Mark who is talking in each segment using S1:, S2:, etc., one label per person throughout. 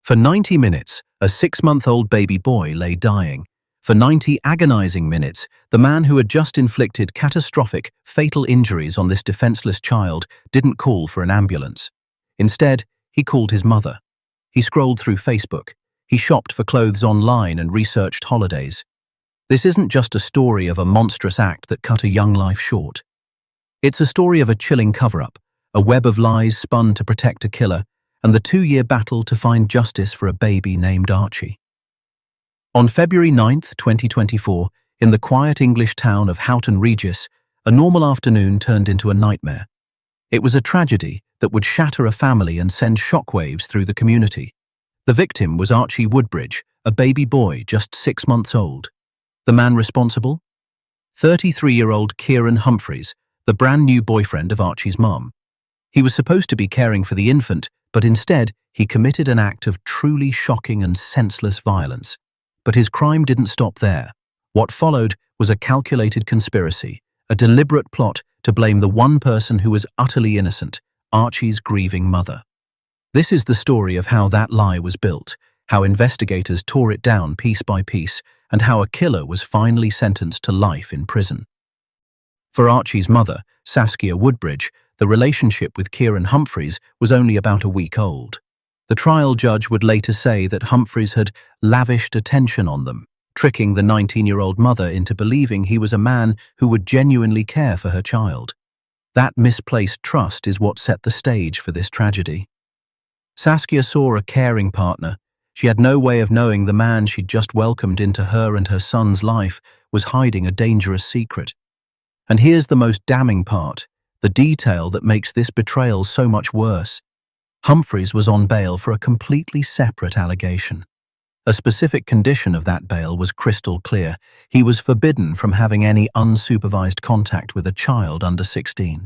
S1: For 90 minutes, a 6-month-old baby boy lay dying. For 90 agonizing minutes, the man who had just inflicted catastrophic, fatal injuries on this defenseless child didn't call for an ambulance. Instead, he called his mother. He scrolled through Facebook. He shopped for clothes online and researched holidays. This isn't just a story of a monstrous act that cut a young life short. It's a story of a chilling cover-up, a web of lies spun to protect a killer, and the 2-year battle to find justice for a baby named Archie. On February 9, 2024, in the quiet English town of Houghton Regis, a normal afternoon turned into a nightmare. It was a tragedy that would shatter a family and send shockwaves through the community. The victim was Archie Woodbridge, a baby boy just 6 months old. The man responsible? 33-year-old Kieran Humphreys, the brand new boyfriend of Archie's mum. He was supposed to be caring for the infant, but instead, he committed an act of truly shocking and senseless violence. But his crime didn't stop there. What followed was a calculated conspiracy, a deliberate plot to blame the one person who was utterly innocent, Archie's grieving mother. This is the story of how that lie was built, how investigators tore it down piece by piece, and how a killer was finally sentenced to life in prison. For Archie's mother, Saskia Woodbridge, the relationship with Kieran Humphreys was only about a week old. The trial judge would later say that Humphreys had lavished attention on them, tricking the 19-year-old mother into believing he was a man who would genuinely care for her child. That misplaced trust is what set the stage for this tragedy. Saskia saw a caring partner. She had no way of knowing the man she'd just welcomed into her and her son's life was hiding a dangerous secret. And here's the most damning part, the detail that makes this betrayal so much worse. Humphreys was on bail for a completely separate allegation. A specific condition of that bail was crystal clear. He was forbidden from having any unsupervised contact with a child under 16.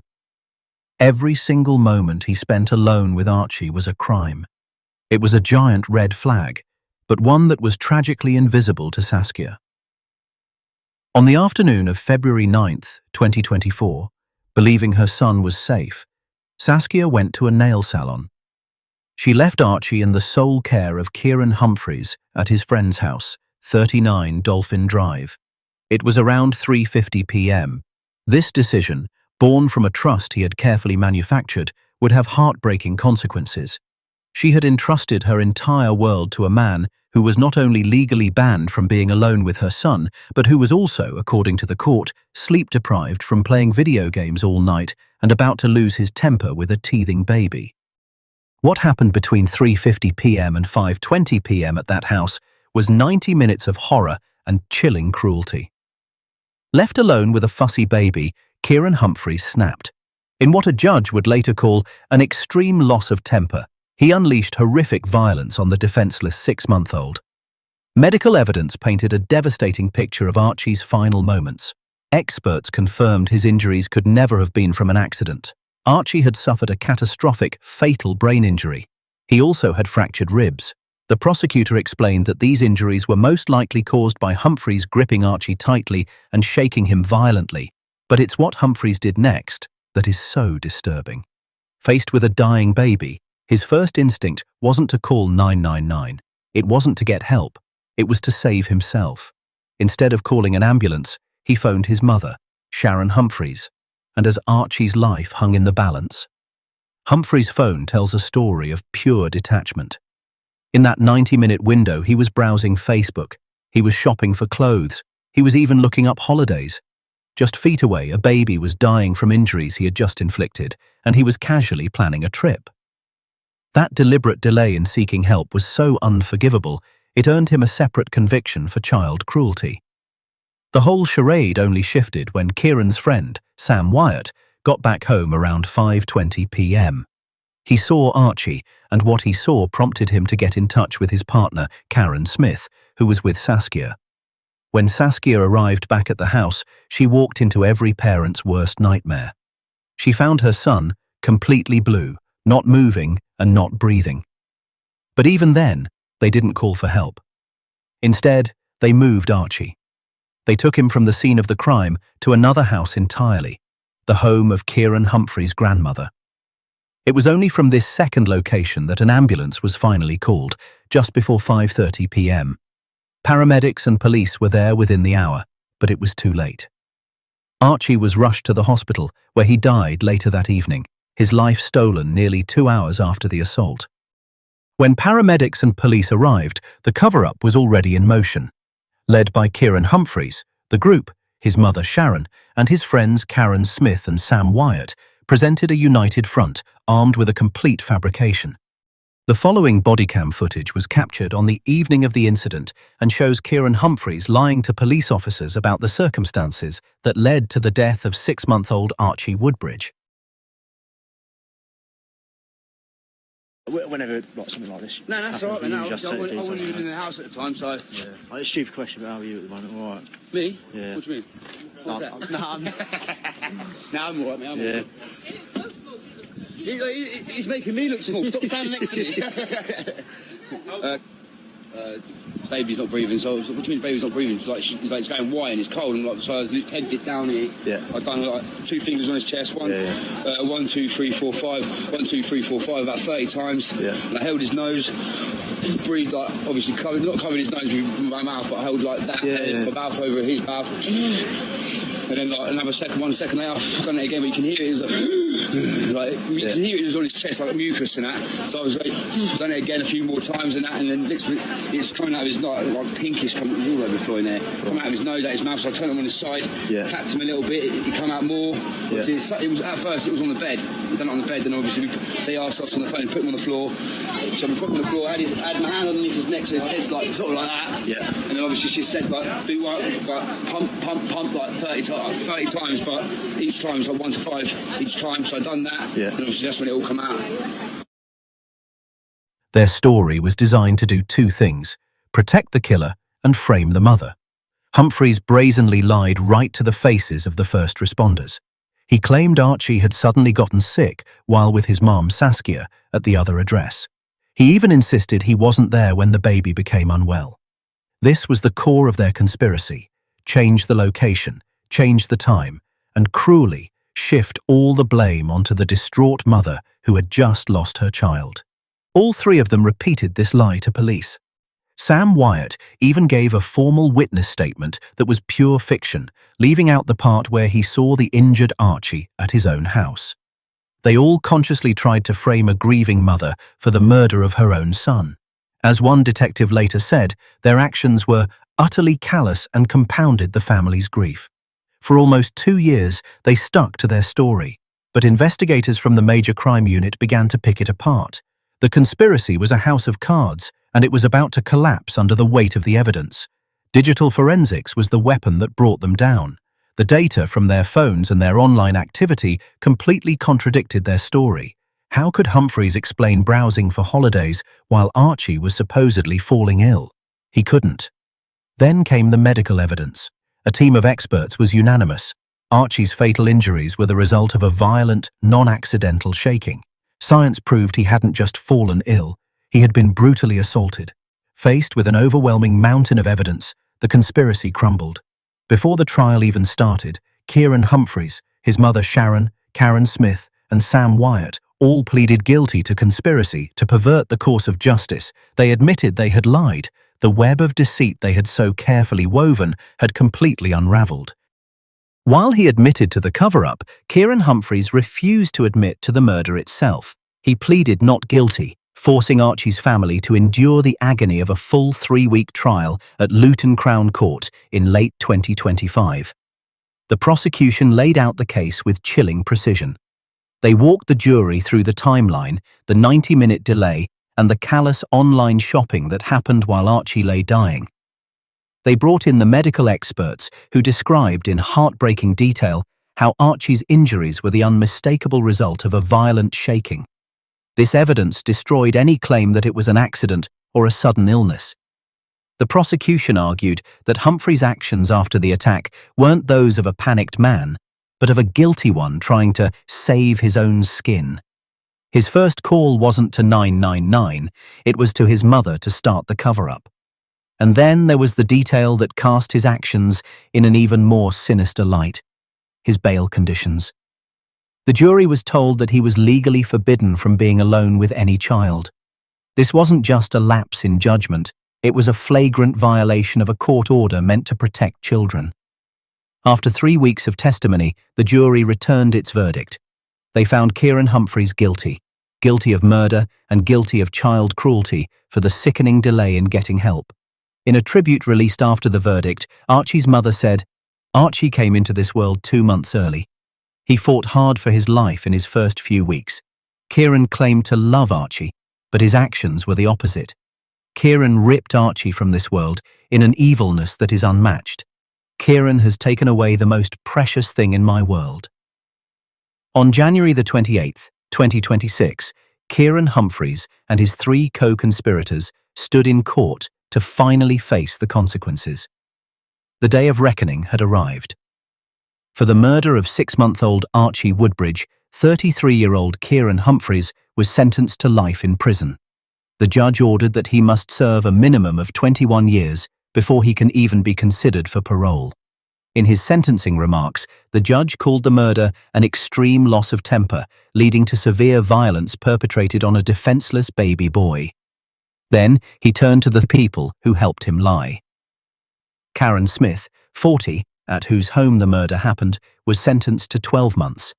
S1: Every single moment he spent alone with Archie was a crime. It was a giant red flag, but one that was tragically invisible to Saskia. On the afternoon of February 9, 2024, believing her son was safe, Saskia went to a nail salon. She left Archie in the sole care of Kieran Humphreys at his friend's house, 39 Dolphin Drive. It was around 3:50 p.m. This decision, born from a trust he had carefully manufactured, would have heartbreaking consequences. She had entrusted her entire world to a man who was not only legally banned from being alone with her son, but who was also, according to the court, sleep-deprived from playing video games all night and about to lose his temper with a teething baby. What happened between 3:50 p.m. and 5:20 p.m. at that house was 90 minutes of horror and chilling cruelty. Left alone with a fussy baby, Kieran Humphreys snapped. In what a judge would later call an extreme loss of temper, he unleashed horrific violence on the defenseless 6-month-old. Medical evidence painted a devastating picture of Archie's final moments. Experts confirmed his injuries could never have been from an accident. Archie had suffered a catastrophic, fatal brain injury. He also had fractured ribs. The prosecutor explained that these injuries were most likely caused by Humphreys gripping Archie tightly and shaking him violently. But it's what Humphreys did next that is so disturbing. Faced with a dying baby, his first instinct wasn't to call 999. It wasn't to get help. It was to save himself. Instead of calling an ambulance, he phoned his mother, Sharon Humphreys. And as Archie's life hung in the balance, Humphreys' phone tells a story of pure detachment. In that 90-minute window, he was browsing Facebook. He was shopping for clothes. He was even looking up holidays. Just feet away, a baby was dying from injuries he had just inflicted, and he was casually planning a trip. That deliberate delay in seeking help was so unforgivable, it earned him a separate conviction for child cruelty. The whole charade only shifted when Kieran's friend, Sam Wyatt, got back home around 5:20 p.m. He saw Archie, and what he saw prompted him to get in touch with his partner, Karen Smith, who was with Saskia. When Saskia arrived back at the house, she walked into every parent's worst nightmare. She found her son completely blue, not moving and not breathing. But even then, they didn't call for help. Instead, they moved Archie. They took him from the scene of the crime to another house entirely, the home of Kieran Humphreys' grandmother. It was only from this second location that an ambulance was finally called, just before 5:30 p.m. Paramedics and police were there within the hour, but it was too late. Archie was rushed to the hospital, where he died later that evening, his life stolen nearly 2 hours after the assault. When paramedics and police arrived, the cover-up was already in motion. Led by Kieran Humphreys, the group, his mother Sharon, and his friends Karen Smith and Sam Wyatt, presented a united front, armed with a complete fabrication. The following bodycam footage was captured on the evening of the incident and shows Kieran Humphreys lying to police officers about the circumstances that led to the death of 6-month-old Archie Woodbridge.
S2: Whenever something like this.
S3: No, that's all right. No, I wasn't even in the house at the time, so.
S2: Yeah. It's a stupid question, but how are you at the moment? All right.
S3: Me?
S2: Yeah.
S3: What do you mean? What's that? I'm all right, mate. I'm all right. He's making me look small. Stop standing next to me. Baby's not breathing. So what do you mean baby's not breathing? It's going white and it's cold, and so I pegged it down here.
S2: Yeah.
S3: I've done 2 fingers on his chest. 1, 2, 3, 4, 5. 1, 2, 3, 4, 5 about 30 times. Yeah. And I held his nose. Breathed obviously not covering his nose with my mouth, but I held like that. My mouth over his mouth. And then another second, 1 second later, I've done it again, but you can hear it. It was you can hear it was on his chest like mucus and that. So I was done it again a few more times and that, and then literally it's coming out of his nose, like pinkish, coming all over the floor in there. Come out of his nose, out his mouth. So I turned him on his side, tapped him a little bit. It come out more. Yeah. It was at first it was on the bed. We done it on the bed, then obviously they asked us on the phone, put him on the floor. So we put him on the floor. I had my hand underneath his neck, so his head's like sort of like that. Yeah. And then obviously she said do pump like 30 times, but each time it's like 1 to 5 each time. So I'd done that. Yeah. And obviously that's when it all come out.
S1: Their story was designed to do 2 things: protect the killer and frame the mother. Humphreys brazenly lied right to the faces of the first responders. He claimed Archie had suddenly gotten sick while with his mom Saskia at the other address. He even insisted he wasn't there when the baby became unwell. This was the core of their conspiracy: change the location, change the time, and cruelly shift all the blame onto the distraught mother who had just lost her child. All 3 of them repeated this lie to police. Sam Wyatt even gave a formal witness statement that was pure fiction, leaving out the part where he saw the injured Archie at his own house. They all consciously tried to frame a grieving mother for the murder of her own son. As one detective later said, their actions were utterly callous and compounded the family's grief. For almost 2 years, they stuck to their story, but investigators from the Major Crime Unit began to pick it apart. The conspiracy was a house of cards, and it was about to collapse under the weight of the evidence. Digital forensics was the weapon that brought them down. The data from their phones and their online activity completely contradicted their story. How could Humphreys explain browsing for holidays while Archie was supposedly falling ill? He couldn't. Then came the medical evidence. A team of experts was unanimous. Archie's fatal injuries were the result of a violent, non-accidental shaking. Science proved he hadn't just fallen ill, he had been brutally assaulted. Faced with an overwhelming mountain of evidence, the conspiracy crumbled. Before the trial even started, Kieran Humphreys, his mother Sharon, Karen Smith, and Sam Wyatt all pleaded guilty to conspiracy to pervert the course of justice. They admitted they had lied. The web of deceit they had so carefully woven had completely unraveled. While he admitted to the cover-up, Kieran Humphreys refused to admit to the murder itself. He pleaded not guilty, forcing Archie's family to endure the agony of a full 3-week trial at Luton Crown Court in late 2025. The prosecution laid out the case with chilling precision. They walked the jury through the timeline, the 90-minute delay, and the callous online shopping that happened while Archie lay dying. They brought in the medical experts who described in heartbreaking detail how Archie's injuries were the unmistakable result of a violent shaking. This evidence destroyed any claim that it was an accident or a sudden illness. The prosecution argued that Humphrey's actions after the attack weren't those of a panicked man, but of a guilty one trying to save his own skin. His first call wasn't to 999, it was to his mother to start the cover-up. And then there was the detail that cast his actions in an even more sinister light: his bail conditions. The jury was told that he was legally forbidden from being alone with any child. This wasn't just a lapse in judgment, it was a flagrant violation of a court order meant to protect children. After 3 weeks of testimony, the jury returned its verdict. They found Kieran Humphreys guilty of murder and guilty of child cruelty for the sickening delay in getting help. In a tribute released after the verdict, Archie's mother said, "Archie came into this world 2 months early. He fought hard for his life in his first few weeks. Kieran claimed to love Archie, but his actions were the opposite. Kieran ripped Archie from this world in an evilness that is unmatched. Kieran has taken away the most precious thing in my world." On January the 28th, 2026, Kieran Humphreys and his 3 co-conspirators stood in court to finally face the consequences. The day of reckoning had arrived. For the murder of 6-month-old Archie Woodbridge, 33-year-old Kieran Humphreys was sentenced to life in prison. The judge ordered that he must serve a minimum of 21 years before he can even be considered for parole. In his sentencing remarks, the judge called the murder an extreme loss of temper, leading to severe violence perpetrated on a defenseless baby boy. Then he turned to the people who helped him lie. Karen Smith, 40, at whose home the murder happened, was sentenced to 12 months.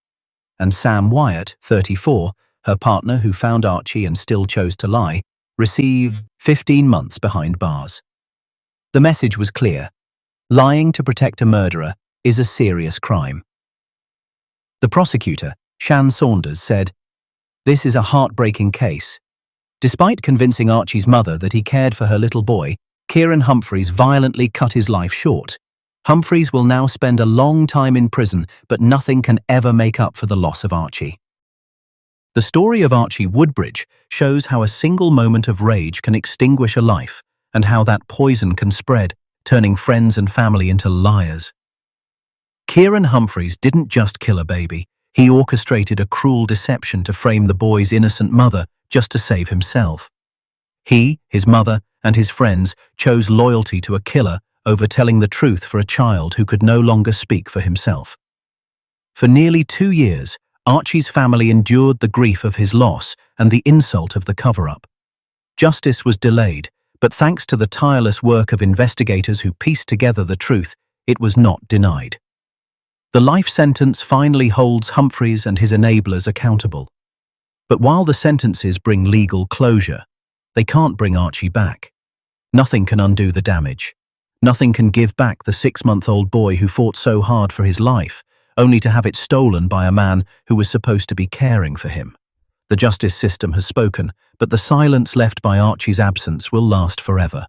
S1: And Sam Wyatt, 34, her partner who found Archie and still chose to lie, received 15 months behind bars. The message was clear. Lying to protect a murderer is a serious crime. The prosecutor, Shan Saunders, said, "This is a heartbreaking case. Despite convincing Archie's mother that he cared for her little boy, Kieran Humphreys violently cut his life short. Humphreys will now spend a long time in prison, but nothing can ever make up for the loss of Archie." The story of Archie Woodbridge shows how a single moment of rage can extinguish a life, and how that poison can spread, turning friends and family into liars. Kieran Humphreys didn't just kill a baby, he orchestrated a cruel deception to frame the boy's innocent mother just to save himself. He, his mother, and his friends chose loyalty to a killer over telling the truth for a child who could no longer speak for himself. For nearly 2 years, Archie's family endured the grief of his loss and the insult of the cover-up. Justice was delayed, but thanks to the tireless work of investigators who pieced together the truth, it was not denied. The life sentence finally holds Humphreys and his enablers accountable. But while the sentences bring legal closure, they can't bring Archie back. Nothing can undo the damage. Nothing can give back the 6-month-old boy who fought so hard for his life, only to have it stolen by a man who was supposed to be caring for him. The justice system has spoken, but the silence left by Archie's absence will last forever.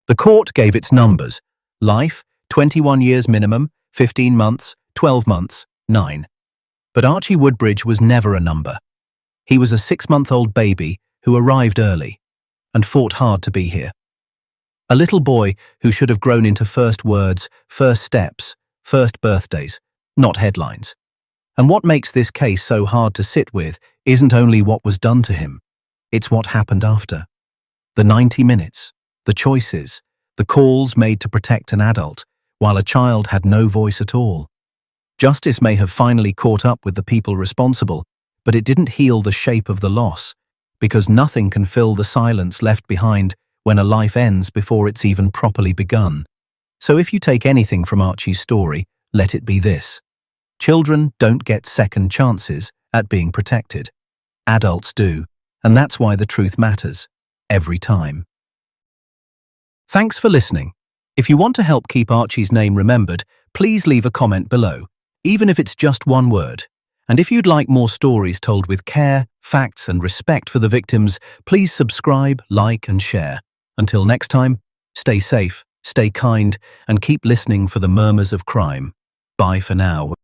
S1: The court gave its numbers: life, 21 years minimum, 15 months, 12 months, 9. But Archie Woodbridge was never a number. He was a 6-month-old baby who arrived early and fought hard to be here. A little boy who should have grown into first words, first steps, first birthdays, not headlines. And what makes this case so hard to sit with isn't only what was done to him, it's what happened after. The 90 minutes, the choices, the calls made to protect an adult, while a child had no voice at all. Justice may have finally caught up with the people responsible, but it didn't heal the shape of the loss, because nothing can fill the silence left behind when a life ends before it's even properly begun. So if you take anything from Archie's story, let it be this. Children don't get second chances at being protected. Adults do, and that's why the truth matters, every time. Thanks for listening. If you want to help keep Archie's name remembered, please leave a comment below, even if it's just one word. And if you'd like more stories told with care, facts, and respect for the victims, please subscribe, like, and share. Until next time, stay safe, stay kind, and keep listening for the Murmurs of Crime. Bye for now.